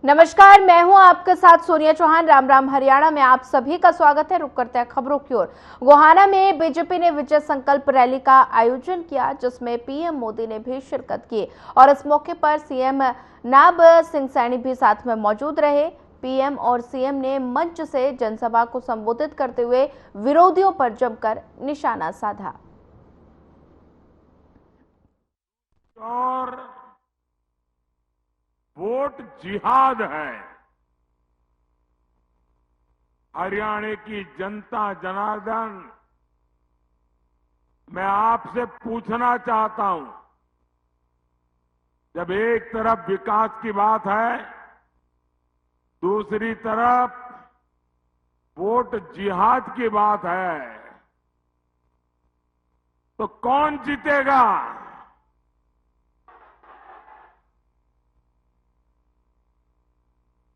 नमस्कार, मैं हूं आपके साथ सोनिया चौहान। राम राम हरियाणा में आप सभी का स्वागत है। रुक करते हैं खबरों की ओर। गोहाना में बीजेपी ने विजय संकल्प रैली का आयोजन किया, जिसमें पीएम मोदी ने भी शिरकत की और इस मौके पर सीएम नायब सिंह सैनी भी साथ में मौजूद रहे। पीएम और सीएम ने मंच से जनसभा को संबोधित करते हुए विरोधियों पर जमकर निशाना साधा। और वोट जिहाद है। हरियाणा की जनता जनार्दन, मैं आपसे पूछना चाहता हूं, जब एक तरफ विकास की बात है, दूसरी तरफ वोट जिहाद की बात है, तो कौन जीतेगा?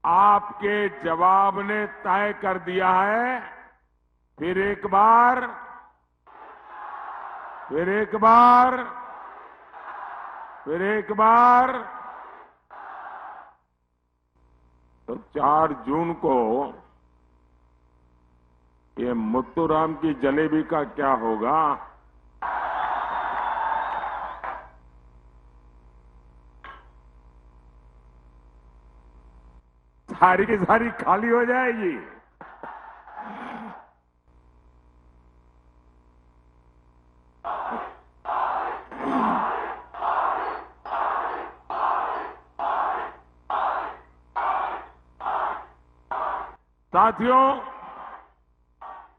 आपके जवाब ने तय कर दिया है। फिर एक बार फिर एक बार फिर एक बार तो 4 जून को ये मुत्तूराम की जलेबी का क्या होगा? सारी की सारी खाली हो जाएगी। साथियों,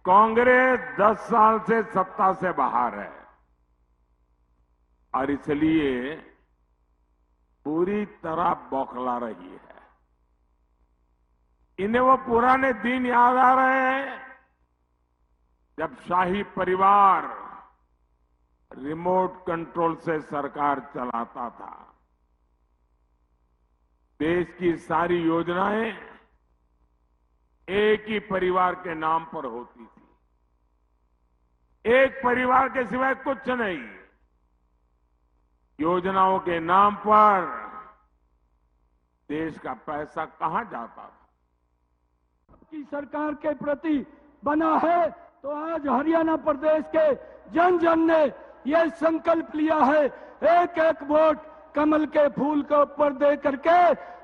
कांग्रेस 10 साल से सत्ता से बाहर है और इसलिए पूरी तरह बौखला रही है। इन्हें वो पुराने दिन याद आ रहे हैं जब शाही परिवार रिमोट कंट्रोल से सरकार चलाता था। देश की सारी योजनाएं एक ही परिवार के नाम पर होती थी। एक परिवार के सिवाय कुछ नहीं। योजनाओं के नाम पर देश का पैसा कहां जाता था? की सरकार के प्रति बना है, तो आज हरियाणा प्रदेश के जन जन ने यह संकल्प लिया है, एक एक वोट कमल के फूल के ऊपर दे करके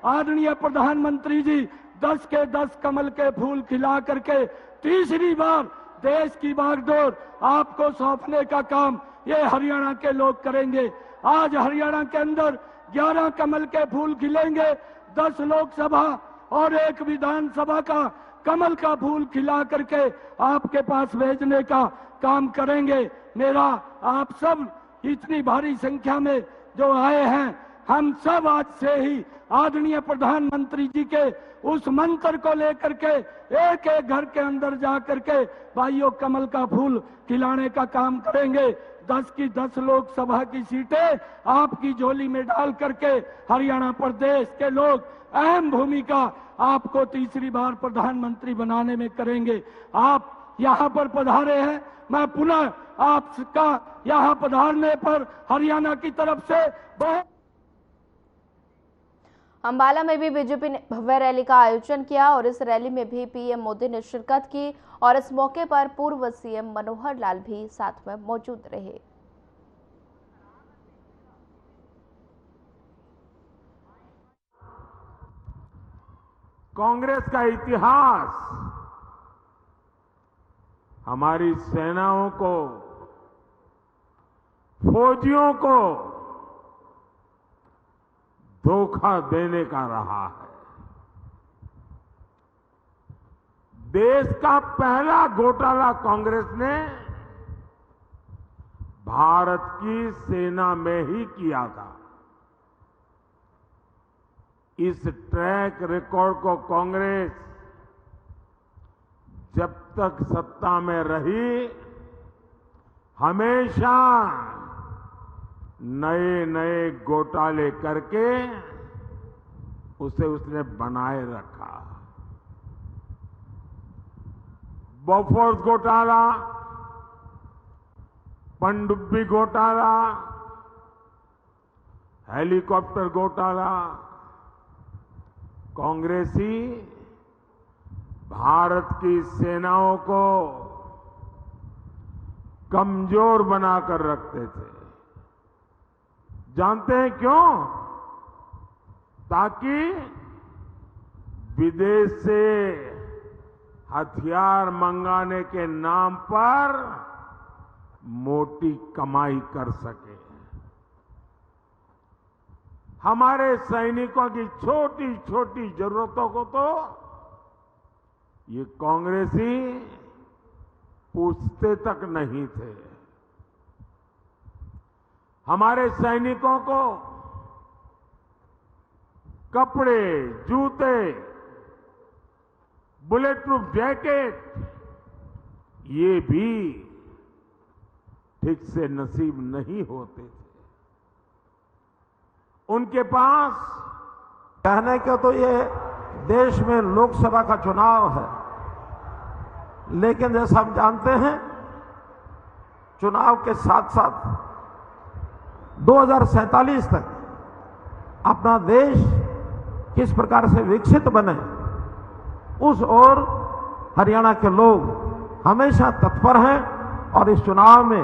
आदरणीय प्रधानमंत्री जी 10 के 10 कमल के फूल खिला करके तीसरी बार देश की बागडोर आपको सौंपने का काम ये हरियाणा के लोग करेंगे। आज हरियाणा के अंदर 11 कमल के फूल खिलेंगे, 10 लोकसभा और 1 विधानसभा का कमल का फूल खिला करके आपके पास भेजने का काम करेंगे। मेरा आप सब इतनी भारी संख्या में जो आए हैं, हम सब आज से ही आदरणीय प्रधानमंत्री जी के उस मंत्र को लेकर के एक एक घर के अंदर जा करके भाइयों कमल का फूल खिलाने का काम करेंगे। 10 की 10 लोकसभा की सीटें आपकी झोली में डाल करके हरियाणा प्रदेश के लोग अहम भूमिका आपको तीसरी बार प्रधानमंत्री बनाने में करेंगे। आप यहां पर पधारे हैं, मैं पुनः आपका यहां पधारने पर हरियाणा की तरफ से बहुत। अंबाला में भी बीजेपी ने भव्य रैली का आयोजन किया और इस रैली में भी पीएम मोदी ने शिरकत की और इस मौके पर पूर्व सीएम मनोहर लाल भी साथ में मौजूद रहे। कांग्रेस का इतिहास हमारी सेनाओं को, फौजियों को धोखा देने का रहा है। देश का पहला घोटाला कांग्रेस ने भारत की सेना में ही किया था। इस ट्रैक रिकॉर्ड को कांग्रेस जब तक सत्ता में रही, हमेशा नए नए घोटाले करके उसे उसने बनाए रखा। बोफोर्स घोटाला, पनडुब्बी घोटाला, हेलीकॉप्टर घोटाला, कांग्रेसी भारत की सेनाओं को कमजोर बनाकर रखते थे। जानते हैं क्यों? ताकि विदेश से हथियार मंगाने के नाम पर मोटी कमाई कर सके। हमारे सैनिकों की छोटी छोटी जरूरतों को तो ये कांग्रेसी पूछते तक नहीं थे। हमारे सैनिकों को कपड़े, जूते, बुलेट प्रूफ जैकेट ये भी ठीक से नसीब नहीं होते थे। उनके पास कहने को तो ये देश में लोकसभा का चुनाव है, लेकिन जैसा हम जानते हैं चुनाव के साथ साथ 2047 तक अपना देश किस प्रकार से विकसित बने उस ओर हरियाणा के लोग हमेशा तत्पर हैं और इस चुनाव में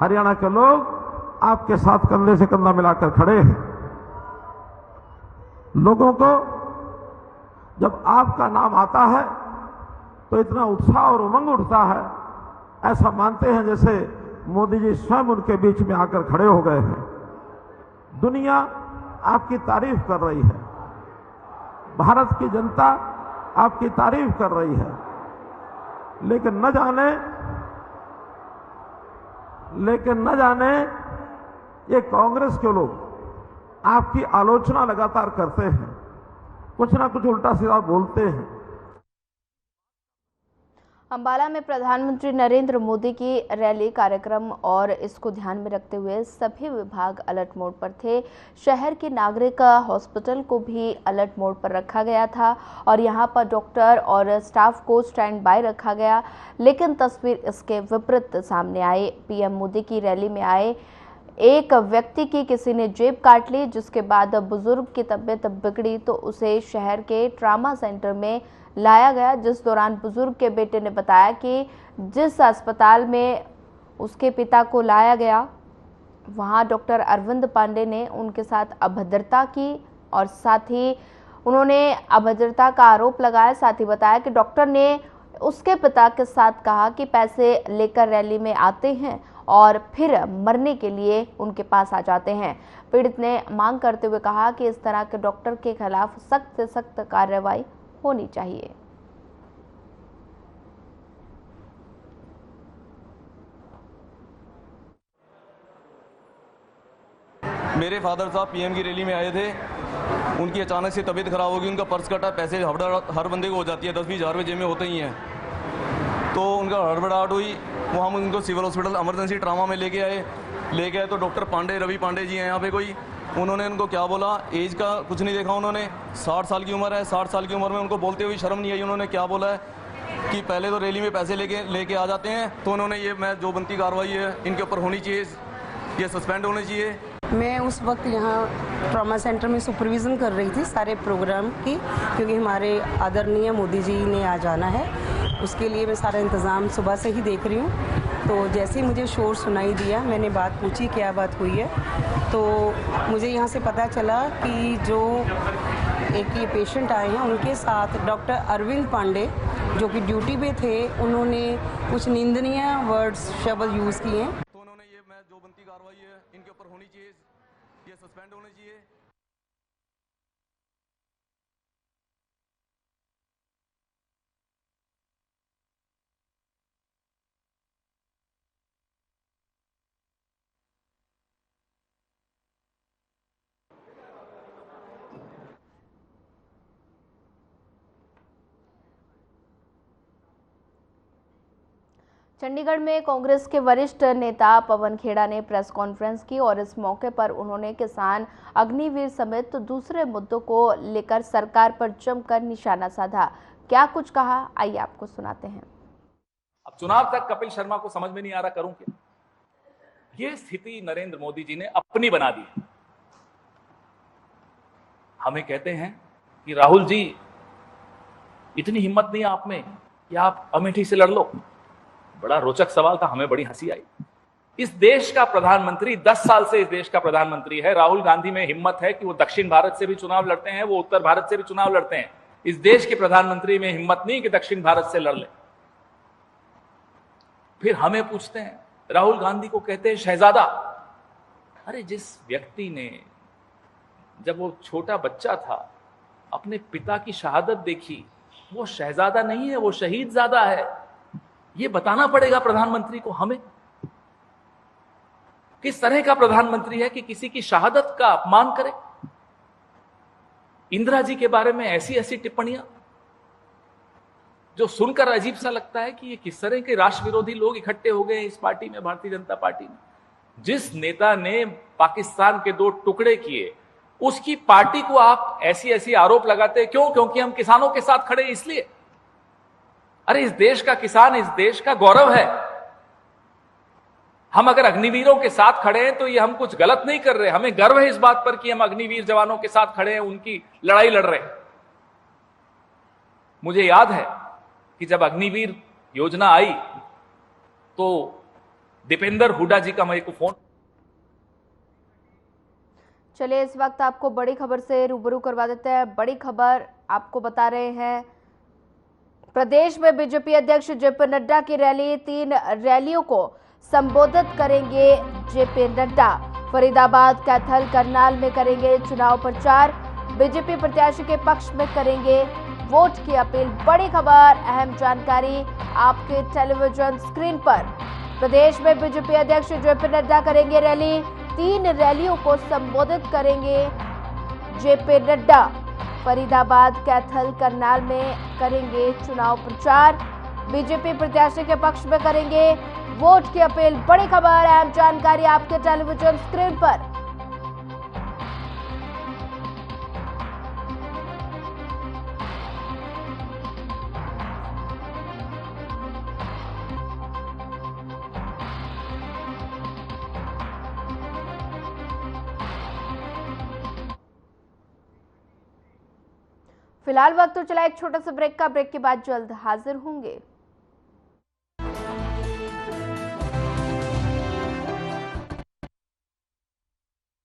हरियाणा के लोग आपके साथ कंधे से कंधा मिलाकर खड़े हैं। लोगों को जब आपका नाम आता है तो इतना उत्साह और उमंग उठता है, ऐसा मानते हैं जैसे मोदी जी स्वयं उनके बीच में आकर खड़े हो गए हैं। दुनिया आपकी तारीफ कर रही है, भारत की जनता आपकी तारीफ कर रही है, लेकिन न जाने ये कांग्रेस के लोग आपकी आलोचना लगातार करते हैं, कुछ ना कुछ उल्टा सीधा बोलते हैं। अंबाला में प्रधानमंत्री नरेंद्र मोदी की रैली कार्यक्रम और इसको ध्यान में रखते हुए सभी विभाग अलर्ट मोड पर थे। शहर के नागरिक हॉस्पिटल को भी अलर्ट मोड पर रखा गया था और यहां पर डॉक्टर और स्टाफ को स्टैंड बाय रखा गया। लेकिन तस्वीर इसके विपरीत सामने आई। पीएम मोदी की रैली में आए एक व्यक्ति की किसी ने जेब काट ली, जिसके बाद बुजुर्ग की तबीयत बिगड़ी तो उसे शहर के ट्रामा सेंटर में लाया गया, जिस दौरान बुजुर्ग के बेटे ने बताया कि जिस अस्पताल में उसके पिता को लाया गया वहां डॉक्टर अरविंद पांडे ने उनके साथ अभद्रता की और साथ ही उन्होंने अभद्रता का आरोप लगाया। साथ ही बताया कि डॉक्टर ने उसके पिता के साथ कहा कि पैसे लेकर रैली में आते हैं और फिर मरने के लिए उनके पास आ जाते हैं। पीड़ित ने मांग करते हुए कहा कि इस तरह के डॉक्टर के खिलाफ सख्त से सख्त कार्रवाई होनी चाहिए। मेरे फादर साहब पीएम की रैली में आए थे, उनकी अचानक से तबीयत खराब होगी, उनका पर्स कटा, पैसे हर बंदे को हो जाती है, 10-20 हज़ार रुपये जेब में होते ही हैं। तो उनका हड़बड़ाहट हुई, वो हम उनको सिविल हॉस्पिटल इमरजेंसी ट्रामा में लेके आए तो डॉक्टर पांडे, रवि पांडे जी हैं यहाँ पे कोई, उन्होंने उनको क्या बोला, एज का कुछ नहीं देखा उन्होंने, 60 साल की उम्र है, 60 साल की उम्र में उनको बोलते हुए शर्म नहीं आई। उन्होंने क्या बोला है कि पहले तो रैली में पैसे लेके आ जाते हैं, तो उन्होंने ये मैं जो बनती कार्रवाई है इनके ऊपर होनी चाहिए, ये सस्पेंड होने चाहिए। मैं उस वक्त यहाँ ट्रॉमा सेंटर में सुपरविज़न कर रही थी सारे प्रोग्राम की, क्योंकि हमारे आदरणीय मोदी जी ने आ जाना है, उसके लिए मैं सारा इंतज़ाम सुबह से ही देख रही हूँ। तो जैसे ही मुझे शोर सुनाई दिया, मैंने बात पूछी क्या बात हुई है, तो मुझे यहाँ से पता चला कि जो एक ये पेशेंट आए हैं उनके साथ डॉक्टर अरविंद पांडे जो कि ड्यूटी पे थे, उन्होंने कुछ निंदनीय वर्ड्स शब्द यूज़ किए हैं। तो उन्होंने ये मैं जो बनती कार्रवाई है इनके ऊपर होनी चाहिए, ये सस्पेंड होने चाहिए। चंडीगढ़ में कांग्रेस के वरिष्ठ नेता पवन खेड़ा ने प्रेस कॉन्फ्रेंस की और इस मौके पर उन्होंने किसान अग्निवीर समेत दूसरे मुद्दों को लेकर सरकार पर जमकर निशाना साधा। क्या कुछ कहा, आइए आपको सुनाते हैं। अब चुनाव तक कपिल शर्मा को समझ में नहीं आ रहा करूं क्या। ये स्थिति नरेंद्र मोदी जी ने अपनी बना दी। हमें कहते हैं कि राहुल जी, इतनी हिम्मत नहीं है आप में कि आप अमेठी से लड़ लो। बड़ा रोचक सवाल था, हमें बड़ी हंसी आई। इस देश का प्रधानमंत्री 10 साल से इस देश का प्रधानमंत्री है। राहुल गांधी में हिम्मत है कि वो दक्षिण भारत से भी चुनाव लड़ते हैं, वो उत्तर भारत से भी चुनाव लड़ते हैं। इस देश के प्रधानमंत्री में हिम्मत नहीं कि दक्षिण भारत से लड़ ले। फिर हमें पूछते हैं, राहुल गांधी को कहते हैं शहजादा। अरे जिस व्यक्ति ने जब वो छोटा बच्चा था अपने पिता की शहादत देखी, वो शहजादा नहीं है, वो शहीद ज़्यादा है। ये बताना पड़ेगा प्रधानमंत्री को हमें। किस तरह का प्रधानमंत्री है कि किसी की शहादत का अपमान करे। इंदिरा जी के बारे में ऐसी ऐसी टिप्पणियां जो सुनकर अजीब सा लगता है कि ये किस तरह के राष्ट्र विरोधी लोग इकट्ठे हो गए इस पार्टी में, भारतीय जनता पार्टी में। जिस नेता ने पाकिस्तान के 2 टुकड़े किए, उसकी पार्टी को आप ऐसी ऐसी आरोप लगाते क्यों? क्योंकि हम किसानों के साथ खड़े इसलिए। अरे इस देश का किसान इस देश का गौरव है। हम अगर अग्निवीरों के साथ खड़े हैं तो ये हम कुछ गलत नहीं कर रहे। हमें गर्व है इस बात पर कि हम अग्निवीर जवानों के साथ खड़े हैं, उनकी लड़ाई लड़ रहे हैं। मुझे याद है कि जब अग्निवीर योजना आई तो दीपेंद्र हुड्डा जी का मेरे को फोन। चलिए इस वक्त आपको बड़ी खबर से रूबरू करवा देते हैं। बड़ी खबर आपको बता रहे हैं, प्रदेश में बीजेपी अध्यक्ष जेपी नड्डा की रैली, 3 रैलियों को संबोधित करेंगे जेपी नड्डा। फरीदाबाद, कैथल, करनाल में करेंगे चुनाव प्रचार। बीजेपी प्रत्याशी के पक्ष में करेंगे वोट की अपील। बड़ी खबर, अहम जानकारी आपके टेलीविजन स्क्रीन पर। प्रदेश में बीजेपी अध्यक्ष जेपी नड्डा करेंगे रैली, 3 रैलियों को संबोधित करेंगे जेपी नड्डा। फरीदाबाद, कैथल, करनाल में करेंगे चुनाव प्रचार। बीजेपी प्रत्याशी के पक्ष में करेंगे वोट की अपील। बड़ी खबर, अहम जानकारी आपके टेलीविजन स्क्रीन पर। फिलहाल वक्त तो चला एक छोटा सा ब्रेक का। ब्रेक के बाद जल्द हाजिर होंगे।